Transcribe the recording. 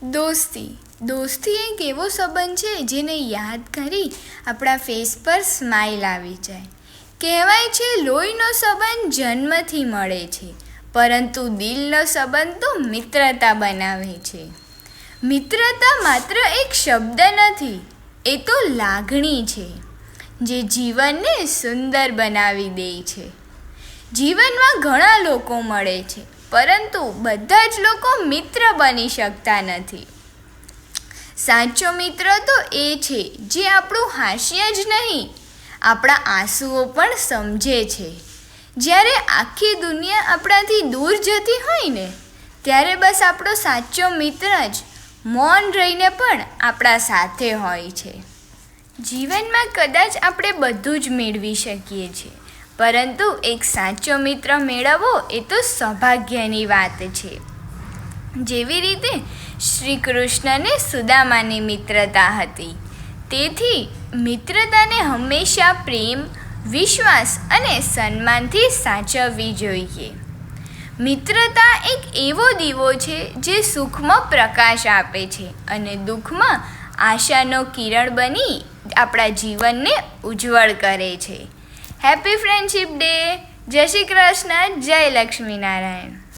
દોસ્તી એક એવો સંબંધ છે જેને યાદ કરી આપણા ફેસ પર સ્માઇલ આવી જાય. કહેવાય છે લોહીનો સંબંધ જન્મથી મળે છે, પરંતુ દિલનો સંબંધ તો મિત્રતા બનાવે છે. મિત્રતા માત્ર એક શબ્દ નથી, એ તો લાગણી છે જે જીવનને સુંદર બનાવી દે છે. જીવનમાં ઘણા લોકો મળે છે, પરંતુ બધા જ લોકો મિત્ર બની શકતા નથી. સાચો મિત્ર તો એ છે જે આપણું હાસ્ય જ નહીં, આપણા આંસુઓ પણ સમજે છે. જ્યારે આખી દુનિયા આપણાથી દૂર જતી હોય ને, ત્યારે બસ આપણો સાચો મિત્ર જ મૌન રહીને પણ આપણા સાથે હોય છે. જીવનમાં કદાચ આપણે બધું જ મેળવી શકીએ છીએ, પરંતુ એક સાચો મિત્ર મેળવવો એ તો સૌભાગ્યની વાત છે. જેવી રીતે શ્રી કૃષ્ણ અને સુદામાની મિત્રતા હતી, તેથી મિત્રતાને હંમેશા પ્રેમ, વિશ્વાસ અને સન્માનથી સાચવવી જોઈએ. મિત્રતા એક એવો દીવો છે જે સુખમાં પ્રકાશ આપે છે અને દુઃખમાં આશાનો કિરણ બની આપણા જીવનને ઉજ્જવળ કરે છે. Happy friendship day! જય શ્રી કૃષ્ણ, જય લક્ષ્મીનારાયણ.